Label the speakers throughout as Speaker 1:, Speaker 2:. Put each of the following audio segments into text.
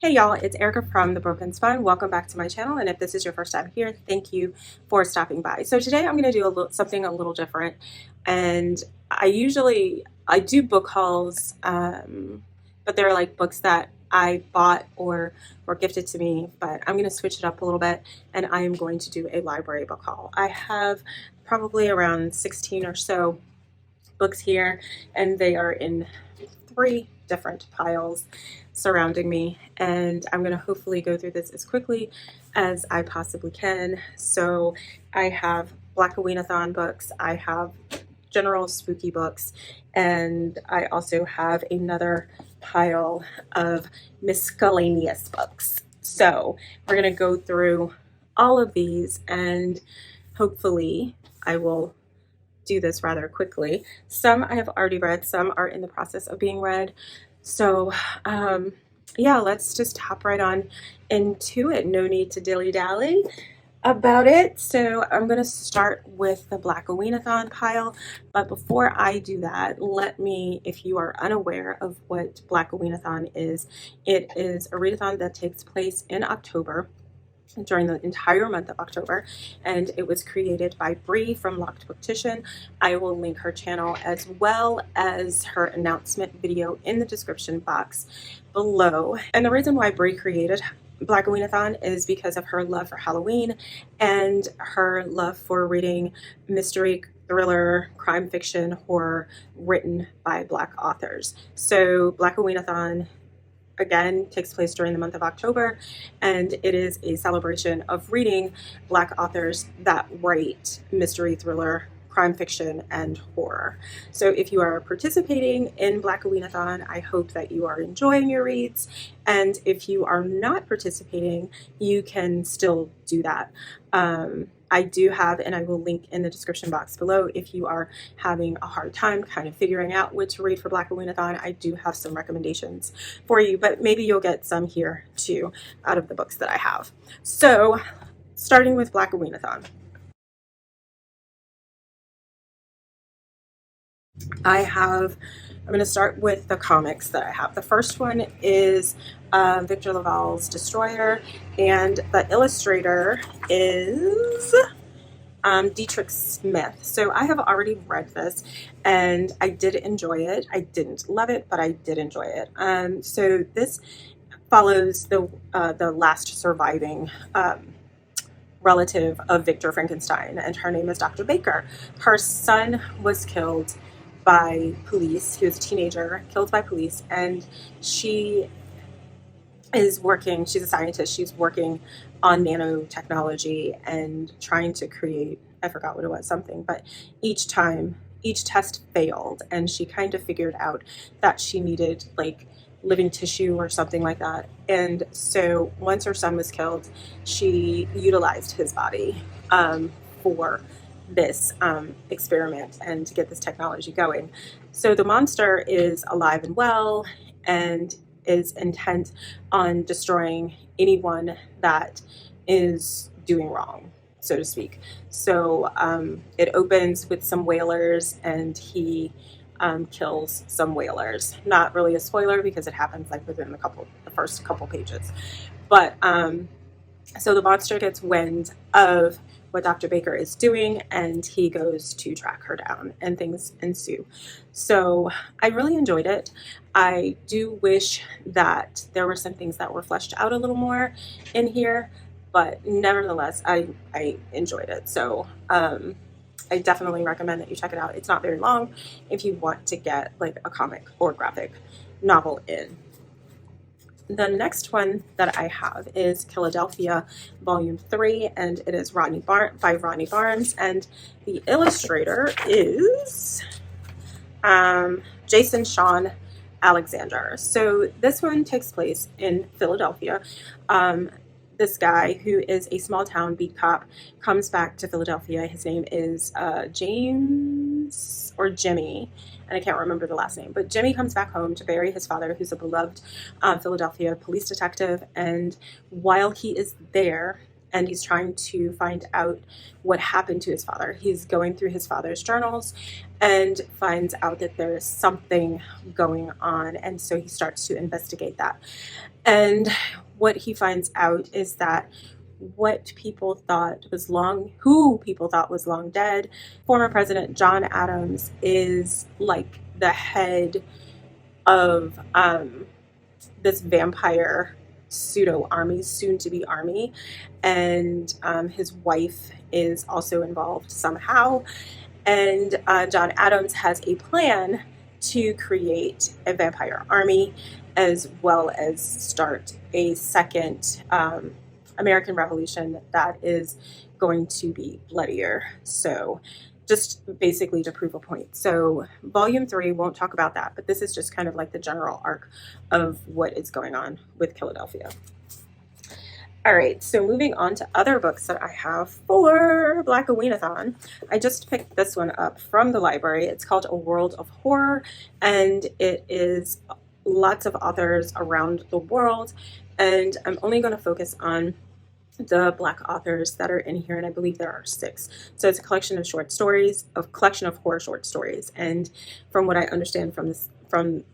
Speaker 1: Hey y'all, it's Erica from The Broken Spine. Welcome back to my channel, and if this is your first time here, thank you for stopping by. So today I'm going to do something a little different, and I do book hauls, but they're like books that I bought or were gifted to me, but I'm going to switch it up a little bit, and I am going to do a library book haul. I have probably around 16 or so books here, and they are in 3 different piles surrounding me, and I'm going to hopefully go through this as quickly as I possibly can. So I have Black Aweenathon books, I have general spooky books, and I also have another pile of miscellaneous books. So we're going to go through all of these, and hopefully I will do this rather quickly. Some I have already read, some are in the process of being read. So yeah, let's just hop right on into it. No need to dilly-dally about it. So I'm going to start with the Black Aweenathon pile, but before I do that, let me, if you are unaware of what Black Aweenathon is, it is a readathon that takes place in October, during the entire month of October, and it was created by Bree from Locked Booktition. I will link her channel as well as her announcement video in the description box below. And the reason why Bree created Black Aweenathon is because of her love for Halloween and her love for reading mystery, thriller, crime fiction, horror written by Black authors. So Black Aweenathon again takes place during the month of October, and it is a celebration of reading Black authors that write mystery, thriller, crime fiction, and horror. So if you are participating in Black Aweenathon, I hope that you are enjoying your reads, and if you are not participating, you can still do that. I do have, and I will link in the description box below, if you are having a hard time kind of figuring out what to read for Black Aweenathon, I do have some recommendations for you, but maybe you'll get some here too out of the books that I have. So starting with Black Aweenathon, I'm going to start with the comics that I have. The first one is Victor LaValle's Destroyer, and the illustrator is Dietrich Smith. So I have already read this, and I did enjoy it. I didn't love it, but I did enjoy it. So this follows the last surviving relative of Victor Frankenstein, and her name is Dr. Baker. Her son was killed by police. He was a teenager, killed by police, and she is working, she's a scientist, she's working on nanotechnology and trying to create, I forgot what it was, something, but each test failed, and she kind of figured out that she needed like living tissue or something like that. And so once her son was killed, she utilized his body for this experiment and to get this technology going. So the monster is alive and well and is intent on destroying anyone that is doing wrong, so to speak. So it opens with some whalers, and he kills some whalers. Not really a spoiler because it happens like within the first couple pages. But so the monster gets wind of what Dr. Baker is doing, and he goes to track her down, and things ensue. So I really enjoyed it. I do wish that there were some things that were fleshed out a little more in here, but nevertheless, I enjoyed it. So I definitely recommend that you check it out. It's not very long if you want to get like a comic or graphic novel in. The next one that I have is Philadelphia Volume 3, and it is Rodney Bart by Rodney Barnes, and the illustrator is Jason Sean Alexander. So this one takes place in Philadelphia. This guy, who is a small town beat cop, comes back to Philadelphia. His name is James or Jimmy, and I can't remember the last name, but Jimmy comes back home to bury his father, who's a beloved Philadelphia police detective. And while he is there, and he's trying to find out what happened to his father. He's going through his father's journals and finds out that there is something going on, and so he starts to investigate that. And what he finds out is that what people thought was long, who people thought was long dead, former President John Adams, is like the head of this vampire pseudo army, soon to be army, and his wife is also involved somehow. And John Adams has a plan to create a vampire army, as well as start a second American Revolution that is going to be bloodier. So just basically to prove a point. So volume 3 won't talk about that, but this is just kind of like the general arc of what is going on with Philadelphia. All right, so moving on to other books that I have for Black Aweenathon. I just picked this one up from the library. It's called A World of Horror, and it is lots of authors around the world, and I'm only going to focus on the Black authors that are in here, and I believe there are 6. So it's a collection of short stories, a collection of horror short stories, and from what I understand from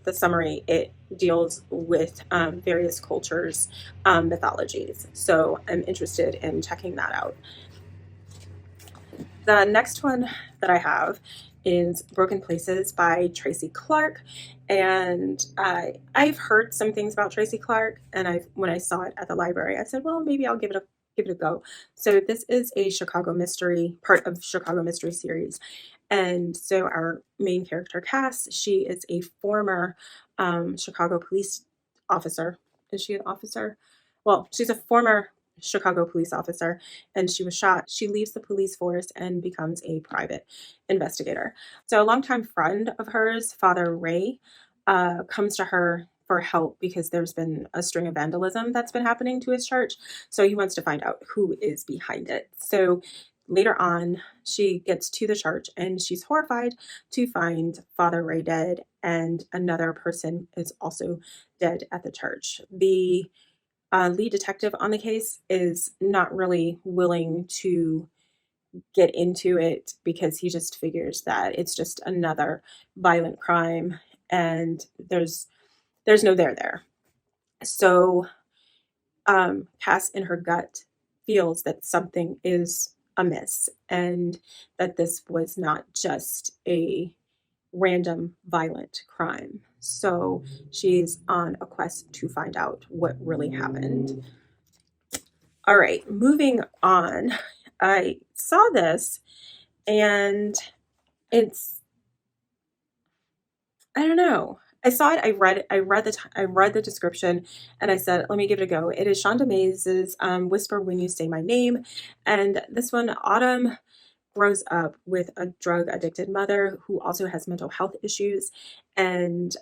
Speaker 1: the summary, it deals with various cultures' mythologies. So I'm interested in checking that out. The next one that I have is Broken Places by Tracy Clark, and I've heard some things about Tracy Clark, and when I saw it at the library, I said, well, maybe I'll give it a go. So this is a Chicago mystery, part of Chicago Mystery series, and so our main character, Cass, she is a former Chicago police officer. Is she an officer? Well, she's a former Chicago police officer, and she was shot. She leaves the police force and becomes a private investigator. So a longtime friend of hers, Father Ray, comes to her for help because there's been a string of vandalism that's been happening to his church. So he wants to find out who is behind it. So later on, she gets to the church and she's horrified to find Father Ray dead, and another person is also dead at the church. The lead detective on the case is not really willing to get into it because he just figures that it's just another violent crime and there's no there. So Cass in her gut feels that something is amiss and that this was not just a random violent crime. So she's on a quest to find out what really happened. All right, moving on. I saw this and I don't know. I saw it, I read the description, and I said, let me give it a go. It is Shonda Mays' Whisper When You Say My Name. And this one, Autumn grows up with a drug addicted mother who also has mental health issues. And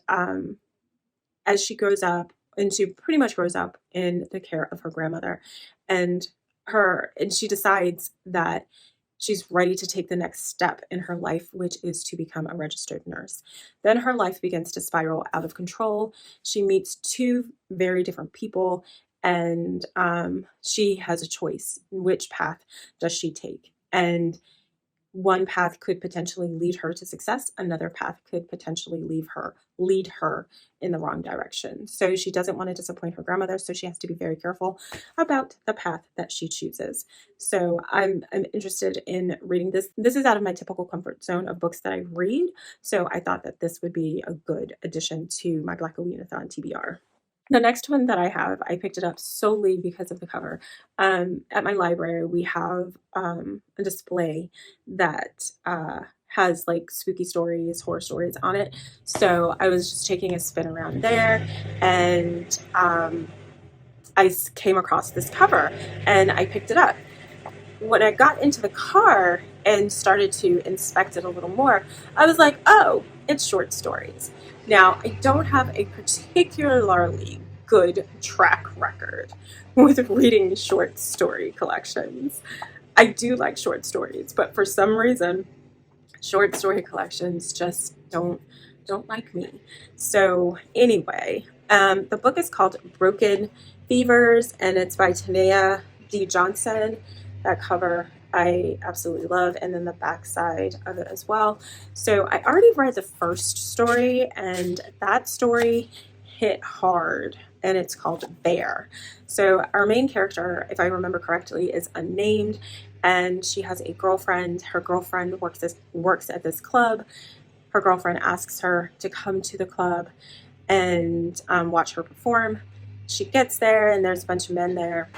Speaker 1: as she grows up, and she pretty much grows up in the care of her grandmother, and she decides that she's ready to take the next step in her life, which is to become a registered nurse. Then her life begins to spiral out of control. She meets 2 very different people, and she has a choice. Which path does she take? And one path could potentially lead her to success. Another path could potentially lead her in the wrong direction. So she doesn't want to disappoint her grandmother, so she has to be very careful about the path that she chooses. So I'm interested in reading this. This is out of my typical comfort zone of books that I read, so I thought that this would be a good addition to my Black Aweenathon TBR. The next one that I have, I picked it up solely because of the cover. At my library, we have a display that has like spooky stories, horror stories on it. So I was just taking a spin around there, and I came across this cover and I picked it up. When I got into the car and started to inspect it a little more, I was like, oh, it's short stories. Now, I don't have a particularly good track record with reading short story collections. I do like short stories, but for some reason, short story collections just don't like me. So anyway, the book is called Broken Fevers, and it's by Tanea D. Johnson. That cover I absolutely love, and then the back side of it as well. So I already read the first story, and that story hit hard, and it's called Bear. So our main character, if I remember correctly, is unnamed, and she has a girlfriend. Her girlfriend works at this club. Her girlfriend asks her to come to the club and watch her perform. She gets there, and there's a bunch of men there,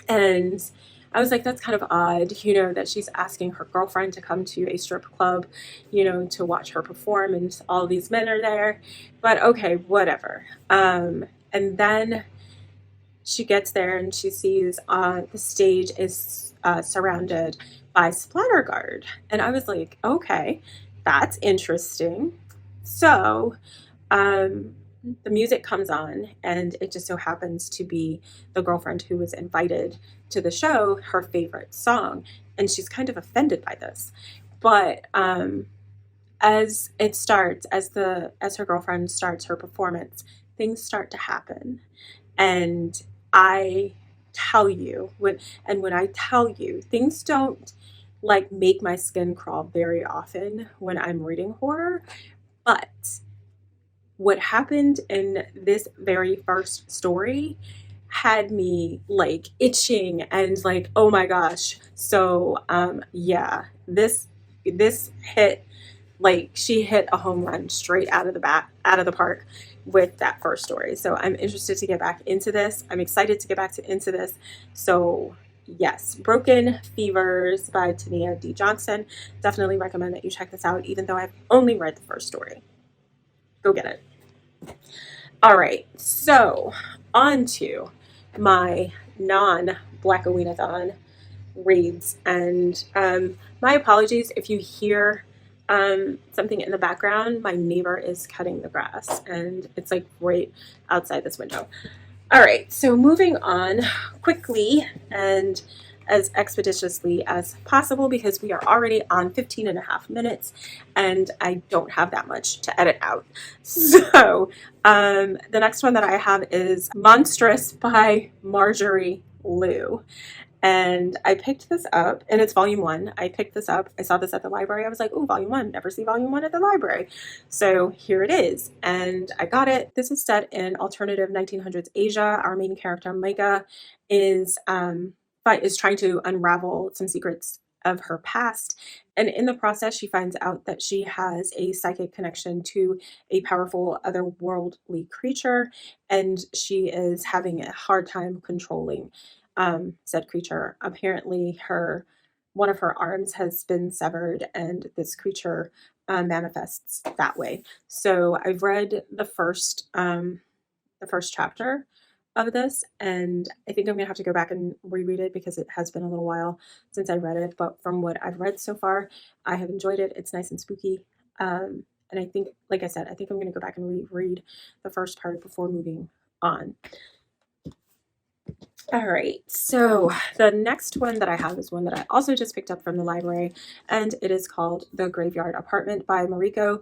Speaker 1: and I was like, that's kind of odd, you know, that she's asking her girlfriend to come to a strip club, you know, to watch her perform, and all these men are there. But okay, whatever. And then she gets there and she sees the stage is surrounded by splatter guard. And I was like, okay, that's interesting. So the music comes on, and it just so happens to be the girlfriend who was invited to the show, her favorite song, and she's kind of offended by this. But as it starts, as her girlfriend starts her performance, things start to happen. And I tell you, when I tell you, things don't like make my skin crawl very often when I'm reading horror, but what happened in this very first story had me like itching and like, oh my gosh. So yeah, this hit, like, she hit a home run straight out of the park with that first story. So I'm interested to get back into this. I'm excited to get back into this. So yes, Broken Fevers by Tania D. Johnson. Definitely recommend that you check this out, even though I've only read the first story. Go get it. All right, so on to my non-Blackaweenathon reads, and my apologies if you hear something in the background. My neighbor is cutting the grass, and it's like right outside this window. All right, so moving on quickly and as expeditiously as possible, because we are already on 15.5 minutes and I don't have that much to edit out. So the next one that I have is Monstrous by Marjorie Liu. And I picked this up, and it's volume 1. I picked this up. I saw this at the library. I was like, oh, volume 1. Never see volume 1 at the library. So here it is. And I got it. This is set in alternative 1900s Asia. Our main character, Micah, is trying to unravel some secrets of her past. And in the process, she finds out that she has a psychic connection to a powerful otherworldly creature, and she is having a hard time controlling said creature. Apparently one of her arms has been severed, and this creature manifests that way. So I've read the first chapter of this, and I think I'm gonna have to go back and reread it because it has been a little while since I read it. But from what I've read so far, I have enjoyed it. It's nice and spooky. And I think, like I said, I think I'm gonna go back and reread the first part before moving on. All right, so the next one that I have is one that I also just picked up from the library, and it is called The Graveyard Apartment by Mariko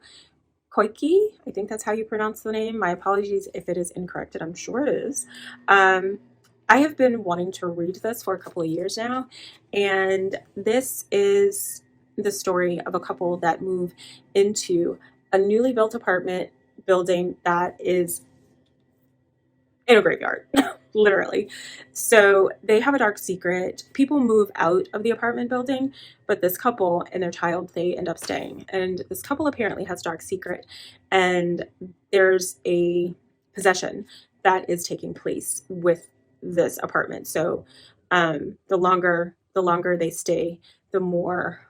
Speaker 1: Koike. I think that's how you pronounce the name. My apologies if it is incorrect, and I'm sure it is. I have been wanting to read this for a couple of years now, and this is the story of a couple that move into a newly built apartment building that is in a graveyard. Literally. So they have a dark secret. People move out of the apartment building, but this couple and their child, they end up staying. And this couple apparently has a dark secret, and there's a possession that is taking place with this apartment. So the longer they stay, the more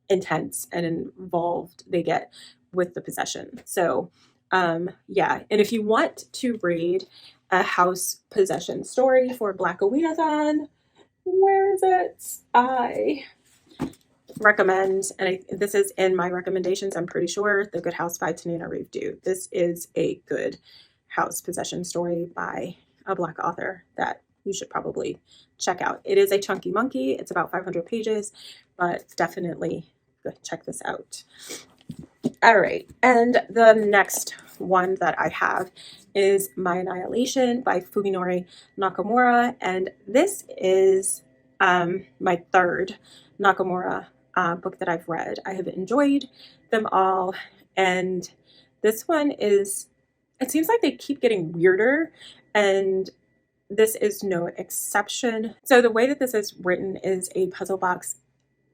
Speaker 1: intense and involved they get with the possession. So yeah, and if you want to read a house possession story for Blackaweenathon, where is it? I recommend, and this is in my recommendations, I'm pretty sure, The Good House by Tanina Reeve Dew. This is a good house possession story by a Black author that you should probably check out. It is a chunky monkey. It's about 500 pages, but definitely check this out. All right, and the next one that I have is My Annihilation by Fuminori Nakamura, and this is my third Nakamura book that I've read. I have enjoyed them all, and this one is, it seems like they keep getting weirder, and this is no exception. So the way that this is written is a puzzle box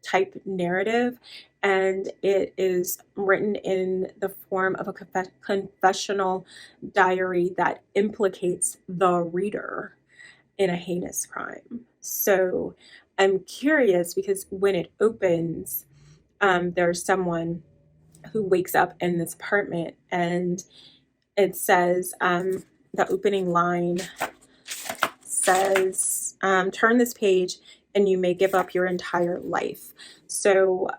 Speaker 1: type narrative, and it is written in the form of a confessional diary that implicates the reader in a heinous crime. So I'm curious because when it opens, there's someone who wakes up in this apartment, and it says, the opening line says, turn this page and you may give up your entire life. So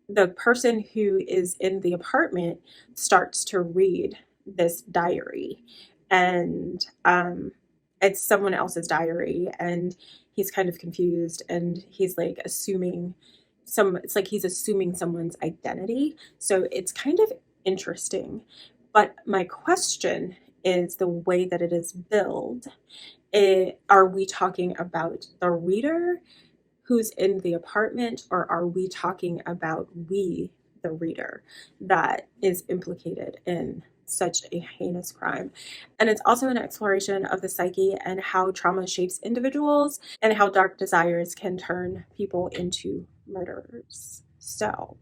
Speaker 1: the person who is in the apartment starts to read this diary, and it's someone else's diary, and he's kind of confused, and he's like assuming it's like he's assuming someone's identity. So it's kind of interesting. But my question is the way that it is billed. Are we talking about the reader who's in the apartment, or are we talking about we, the reader, that is implicated in such a heinous crime? And it's also an exploration of the psyche and how trauma shapes individuals and how dark desires can turn people into murderers. So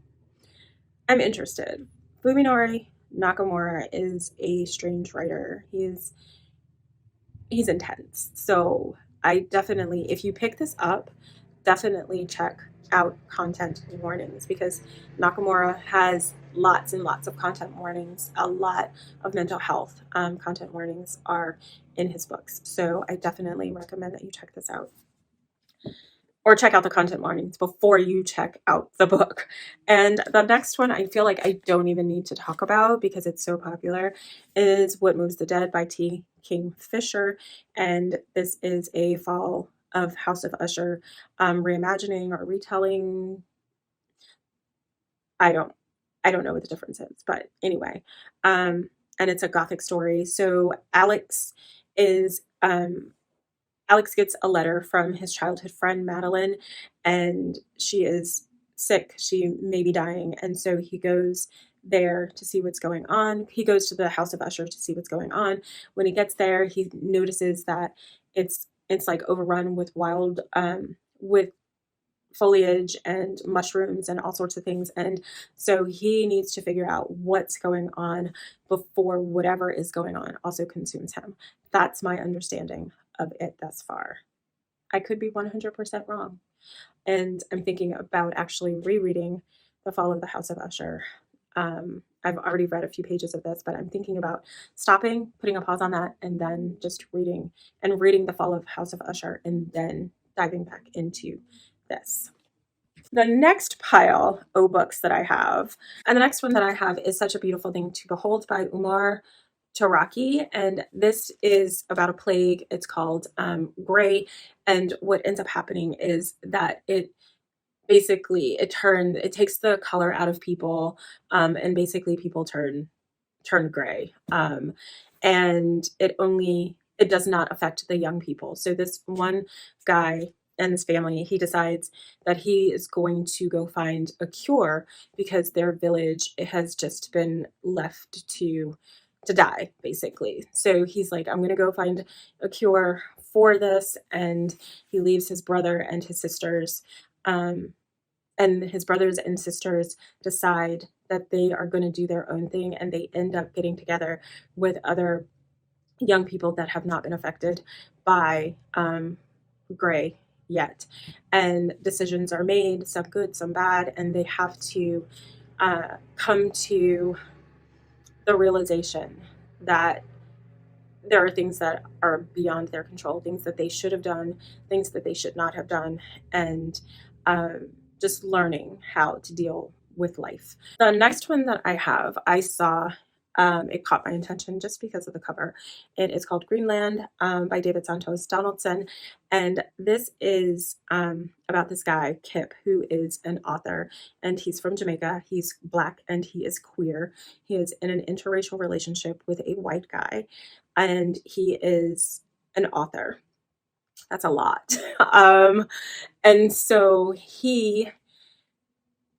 Speaker 1: I'm interested. Fuminori Nakamura is a strange writer. He's intense. So I definitely, if you pick this up, definitely check out content warnings, because Nakamura has lots and lots of content warnings. A lot of mental health content warnings are in his books. So I definitely recommend that you check this out, or check out the content warnings before you check out the book. And the next one I feel like I don't even need to talk about because it's so popular is What Moves the Dead by T. Kingfisher. And this is a Fall of House of Usher reimagining or retelling. I don't know what the difference is, but anyway, and it's a gothic story. So Alex gets a letter from his childhood friend Madeline, and she is sick. She may be dying, and so he goes there to see what's going on. He goes to the House of Usher to see what's going on. When he gets there, he notices that it's like overrun with wild with foliage and mushrooms and all sorts of things, and so he needs to figure out what's going on before whatever is going on also consumes him. That's my understanding of it thus far. I could be 100% wrong, and I'm thinking about actually rereading The Fall of the House of Usher. I've already read a few pages of this, but I'm thinking about stopping, putting a pause on that, and then just reading The Fall of House of Usher, and then diving back into this. The next pile of books that I have, and the next one that I have is Such a Beautiful Thing to Behold by Umar Taraki, and this is about a plague. It's called Gray, and what ends up happening is that it takes the color out of people, and basically people turn gray, and it does not affect the young people. So this one guy and his family, he decides that he is going to go find a cure because their village has just been left to die, basically. So he's like, I'm going to go find a cure for this, and he leaves his brother and his sisters, and his brothers and sisters decide that they are going to do their own thing, and they end up getting together with other young people that have not been affected by Gray yet, and decisions are made, some good, some bad, and they have to come to the realization that there are things that are beyond their control, things that they should have done, things that they should not have done, and just learning how to deal with life. The next one that I have, I saw It caught my attention just because of the cover. It is called Greenland by David Santos Donaldson. And this is about this guy, Kip, who is an author, and he's from Jamaica. He's Black and he is queer. He is in an interracial relationship with a white guy, and he is an author. That's a lot. And so he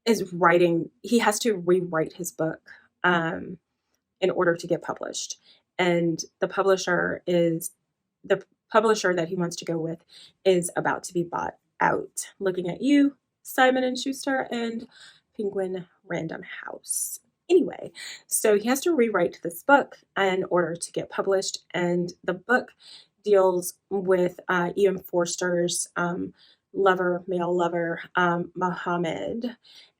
Speaker 1: has to rewrite his book in order to get published. And the publisher that he wants to go with is about to be bought out. Looking at you, Simon and Schuster and Penguin Random House. Anyway, so he has to rewrite this book in order to get published, and the book deals with E.M. Forster's male lover, Muhammad.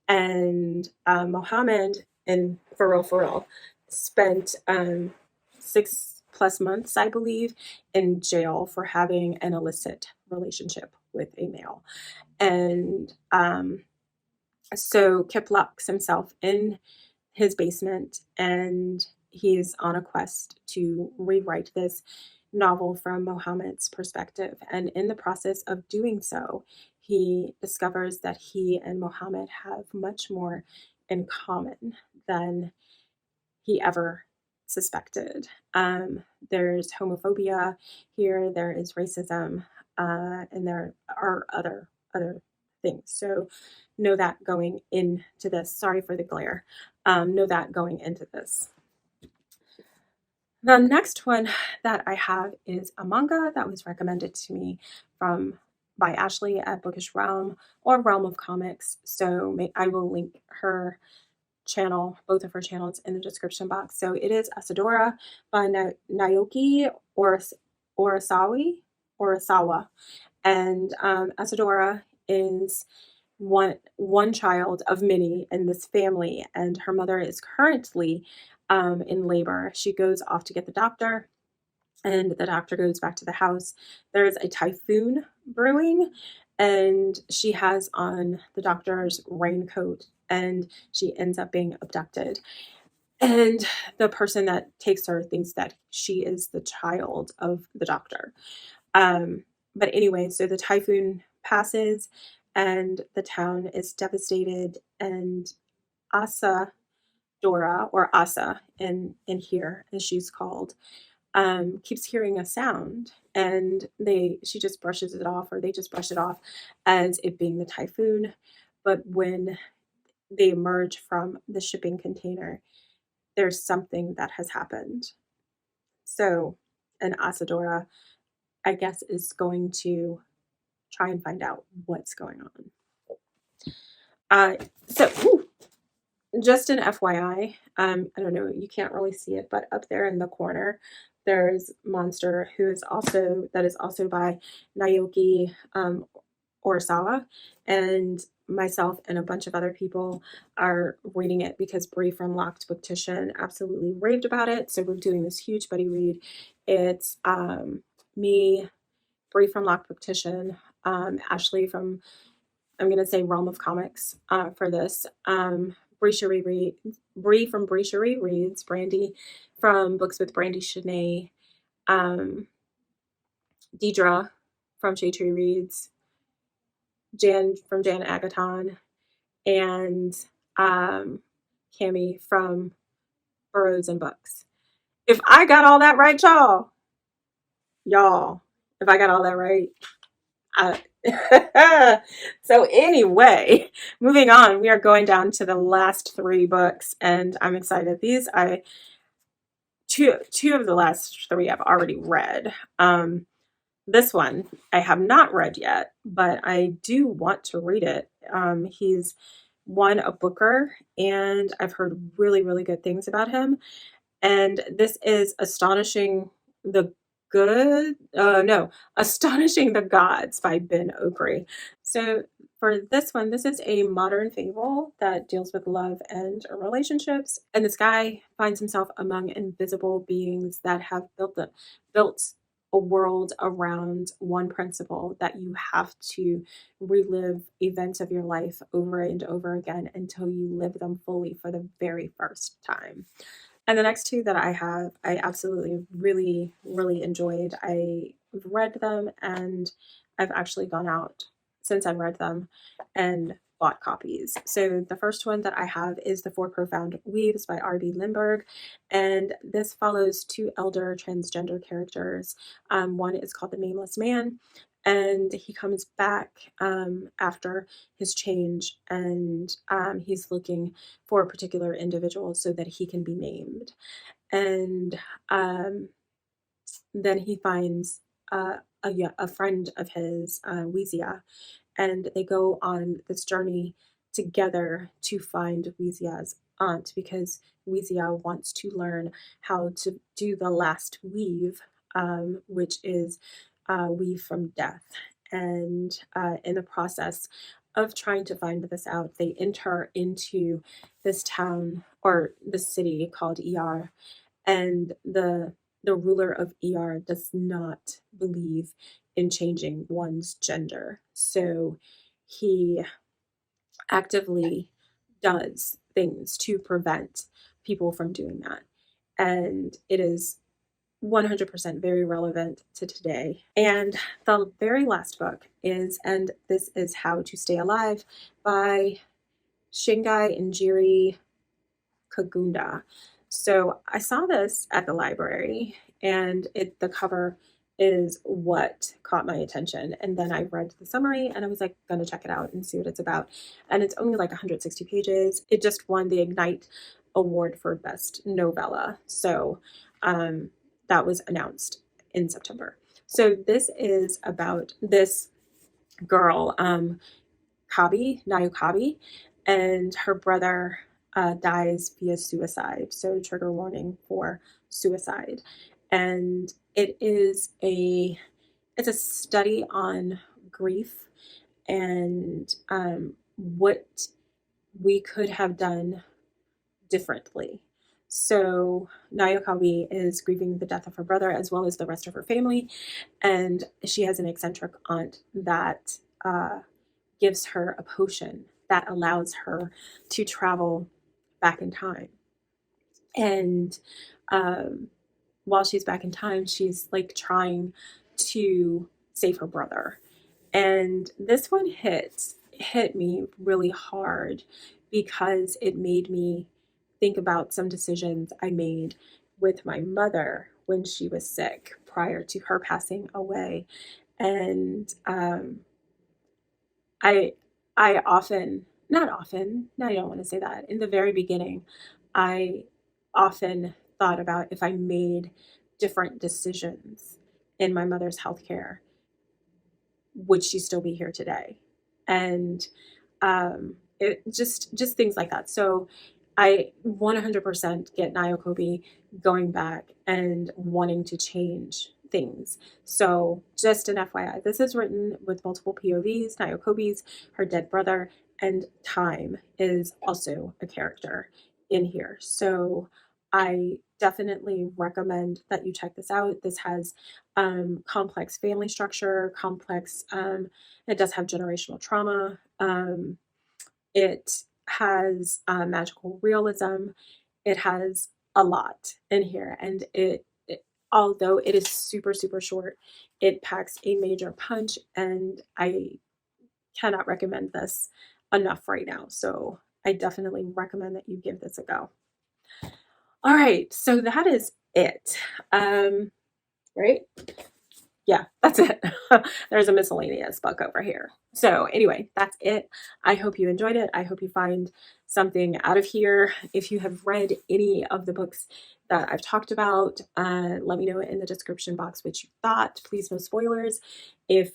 Speaker 1: And Muhammad, and for real, spent 6+ months, I believe, in jail for having an illicit relationship with a male. And so Kip locks himself in his basement, and he's on a quest to rewrite this novel from Muhammad's perspective. And in the process of doing so, he discovers that he and Muhammad have much more in common than he ever suspected. There's homophobia here, there is racism, and there are other things. So know that going into this. Sorry for the glare. Know that going into this. The next one that I have is a manga that was recommended to me by Ashley at Bookish Realm or Realm of Comics. So I will link her channel, both of her channels, in the description box. So it is Asadora by Naoki Urasawa. And Asadora is one child of many in this family, and her mother is currently in labor. She goes off to get the doctor, and the doctor goes back to the house. There's a typhoon brewing, and she has on the doctor's raincoat, and she ends up being abducted. And the person that takes her thinks that she is the child of the doctor. But anyway, so the typhoon passes, and the town is devastated, and Asadora, or Asa in here, as she's called, keeps hearing a sound, and she just brushes it off, or they just brush it off as it being the typhoon. But when they emerge from the shipping container, there's something that has happened. So, and Asadora, I guess, is going to try and find out what's going on. Just an FYI, I don't know, you can't really see it, but up there in the corner, there's Monster, that is also by Naoki Urasawa, and myself and a bunch of other people are reading it because Bree from Locked Booktition absolutely raved about it. So we're doing this huge buddy read. It's me, Bree from Locked Booktition, Ashley from, I'm going to say Realm of Comics for this. Bree from Bree Cherie Reads, Brandy from Books with Brandy Shanae, Deidre from Shade Tree Reads, Jan from Jan Agaton, and Cami from Burrows and Books. If I got all that right, y'all, if I got all that right, so anyway, moving on, we are going down to the last 3 books, and I'm excited. These two of the last 3 I've already read. This one I have not read yet, but I do want to read it. He's won a Booker, and I've heard really, really good things about him. And this is Astonishing the Gods by Ben Okri. So for this one, this is a modern fable that deals with love and relationships. And this guy finds himself among invisible beings that have built a world around one principle, that you have to relive events of your life over and over again until you live them fully for the very first time. And the next two that I have, I absolutely really enjoyed. I've read them, and I've actually gone out since I've read them and bought copies. So the first one that I have is The Four Profound Weaves by R.B. Lindbergh, and this follows two elder transgender characters. One is called The Nameless Man, and he comes back after his change, and he's looking for a particular individual so that he can be named. And then he finds a friend of his, Weesia, and they go on this journey together to find Weezia's aunt, because Weezia wants to learn how to do the last weave, which is weave from death. And in the process of trying to find this out, they enter into this town or this city called ER, and the ruler of ER does not believe in changing one's gender. So he actively does things to prevent people from doing that. And it is 100% very relevant to today. And the very last book is And This Is How to Stay Alive by Shingai Injiri Kagunda. So I saw this at the library, and the cover is what caught my attention. And then I read the summary, and I was like, gonna check it out and see what it's about. And it's only like 160 pages. It just won the Ignite Award for Best Novella. So that was announced in September. So this is about this girl, Nayo Kabi, and her brother dies via suicide. So trigger warning for suicide. And it's a study on grief and what we could have done differently. So Nayokawi is grieving the death of her brother as well as the rest of her family, and she has an eccentric aunt that gives her a potion that allows her to travel back in time. And while she's back in time, she's like trying to save her brother. And this one hit me really hard because it made me think about some decisions I made with my mother when she was sick prior to her passing away. And I often, not often, no, I don't want to say that. In the very beginning, I often thought about if I made different decisions in my mother's healthcare, would she still be here today? And it just things like that. So I 100% get Nyokobi going back and wanting to change things. So just an FYI, this is written with multiple POVs, Nyokobi's, her dead brother, and time is also a character in here. So I definitely recommend that you check this out. This has complex family structure, it does have generational trauma. It has magical realism. It has a lot in here, and although it is super short, it packs a major punch, and I cannot recommend this enough right now. So I definitely recommend that you give this a go. All right, so that is it. Right? Yeah, that's it. There's a miscellaneous book over here. So anyway, that's it. I hope you enjoyed it. I hope you find something out of here. If you have read any of the books that I've talked about, let me know in the description box what you thought. Please, no spoilers. If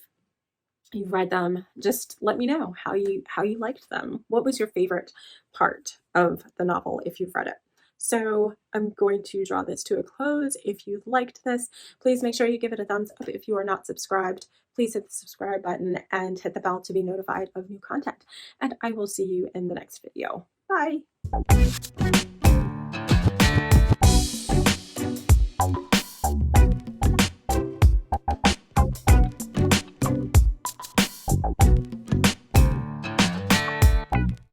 Speaker 1: you've read them, just let me know how you liked them. What was your favorite part of the novel if you've read it? So I'm going to draw this to a close. If you liked this, please make sure you give it a thumbs up. If you are not subscribed, please hit the subscribe button and hit the bell to be notified of new content. And I will see you in the next video. Bye.